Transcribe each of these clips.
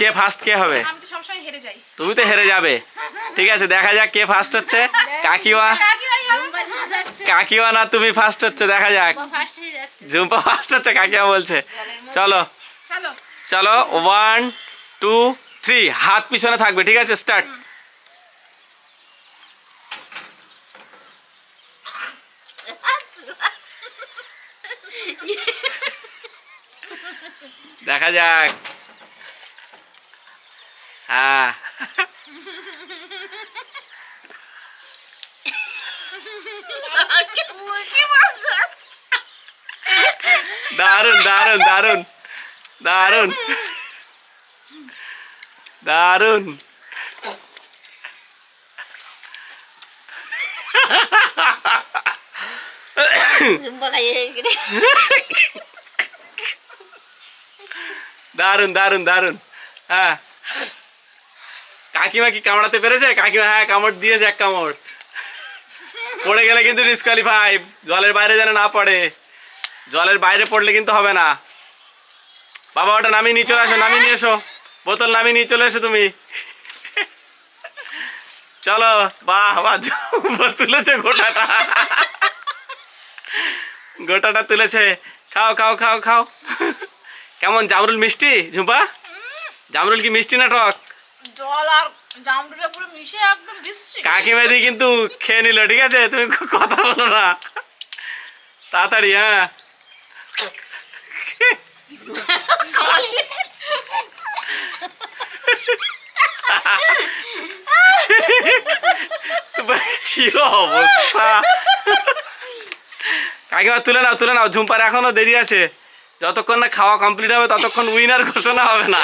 কে first কে হবে? আমি তো সবসময় হেরে যাই। তুমি তো হেরে যাবে। ঠিক আছে, দেখা যাক কে ফার্স্ট হচ্ছে। কাকিমা না তুমি ফার্স্ট হচ্ছে, দেখা যাক। ঝুম্পা ফার্স্ট হচ্ছে, কাকিমা বলছে। চলো চলো চলো 1 2 3 হাত পিছনে থাকবে, ঠিক আছে? স্টার্ট। দেখা যাক। হ্যাঁ দারুন দারুন দারুন দারুন দারুন। দারুন দারুন দারুন। হ্যাঁ কাকিমা কি কামড়াতে পেরেছে? কাকিমা হ্যাঁ কামড় দিয়েছে, এক কামড়। পড়ে গেলে কিন্তু ডিসকোয়ালিফাই। জলের বাইরে যেন না পড়ে, জলের বাইরে পড়লে কিন্তু হবে না। বাবা ওটা নামিয়ে নিয়ে চলে আসো, নামিয়ে নিয়ে এসো, বোতল নামিয়ে নিয়ে চলে এসো তুমি। চলো বাহ বাহ, তুলেছে গোটাটা, গোটাটা তুলেছে। খাও খাও খাও খাও। কেমন জামরুল মিষ্টি ঝুম্পা? জামরুল কি মিষ্টি না টক? জল আর জামরুলটা পুরো মিশে একদম বিশ্রী। কাকিমা দি কিন্তু খেয়ে নিল, ঠিক আছে? তুমি কথা বলো না তাড়াতাড়ি। হ্যাঁ কি অবস্থা। কাকিমা তুলে নাও, তুলে নাও। ঝুম্পার এখনো দেরি আছে, যতক্ষণ না খাওয়া কমপ্লিট হবে ততক্ষণ উইনার ঘোষণা হবে না।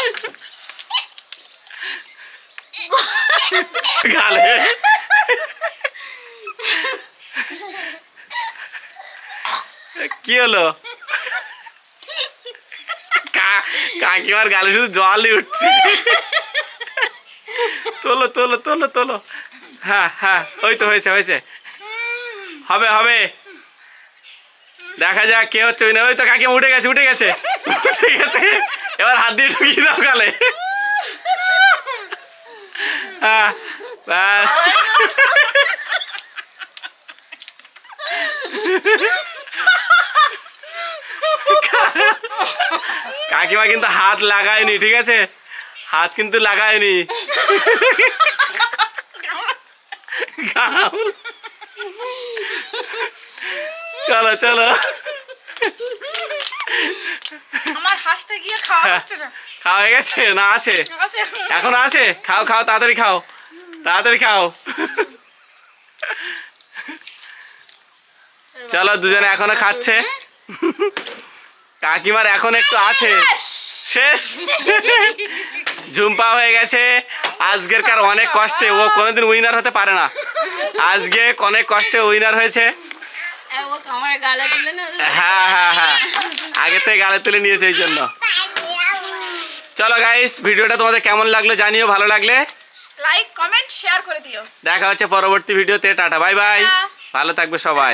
গালে কি হলো? কাকিমার গালে শুধু জলই উঠছে। তোলো তোলো তোলো তোলো। হ্যাঁ হ্যাঁ ওই তো হয়েছে হয়েছে, হবে হবে। দেখা যাক কে হচ্ছে উইনার। ওই তো কাকিমা উঠে গেছে উঠে গেছে উঠে গেছে। এবার হাত দিয়ে ঢুকিয়ে দাও গালে। হ্যাঁ ব্যাস। কাকিমা কিন্তু হাত লাগায়নি, ঠিক আছে? হাত কিন্তু লাগায়নি। চলো চলো। আমার হাসতে গিয়ে খাওয়া হচ্ছে না। খাওয়া হয়ে গেছে না? আছে এখন, আছে। খাও খাও তাড়াতাড়ি খাও, তাড়াতাড়ি খাও। চলো দুজনে এখনো খাচ্ছে। কাকিমার এখন একটু আছে, শেষ। ঝুম্পা হয়ে গেছে আজকের কার অনেক কষ্টে। ও কোনোদিন উইনার হতে পারে না, আজকে অনেক কষ্টে উইনার হয়েছে। হ্যাঁ হ্যাঁ হ্যাঁ আগে থেকে গালে তুলে নিয়েছে এই জন্য। চলো গাইস, ভিডিওটা তোমাদের কেমন লাগলো জানিও, ভালো লাগলে লাইক কমেন্ট শেয়ার করে দিও। দেখা হচ্ছে পরবর্তী ভিডিওতে। টাটা বাই বাই, ভালো থাকবে সবাই।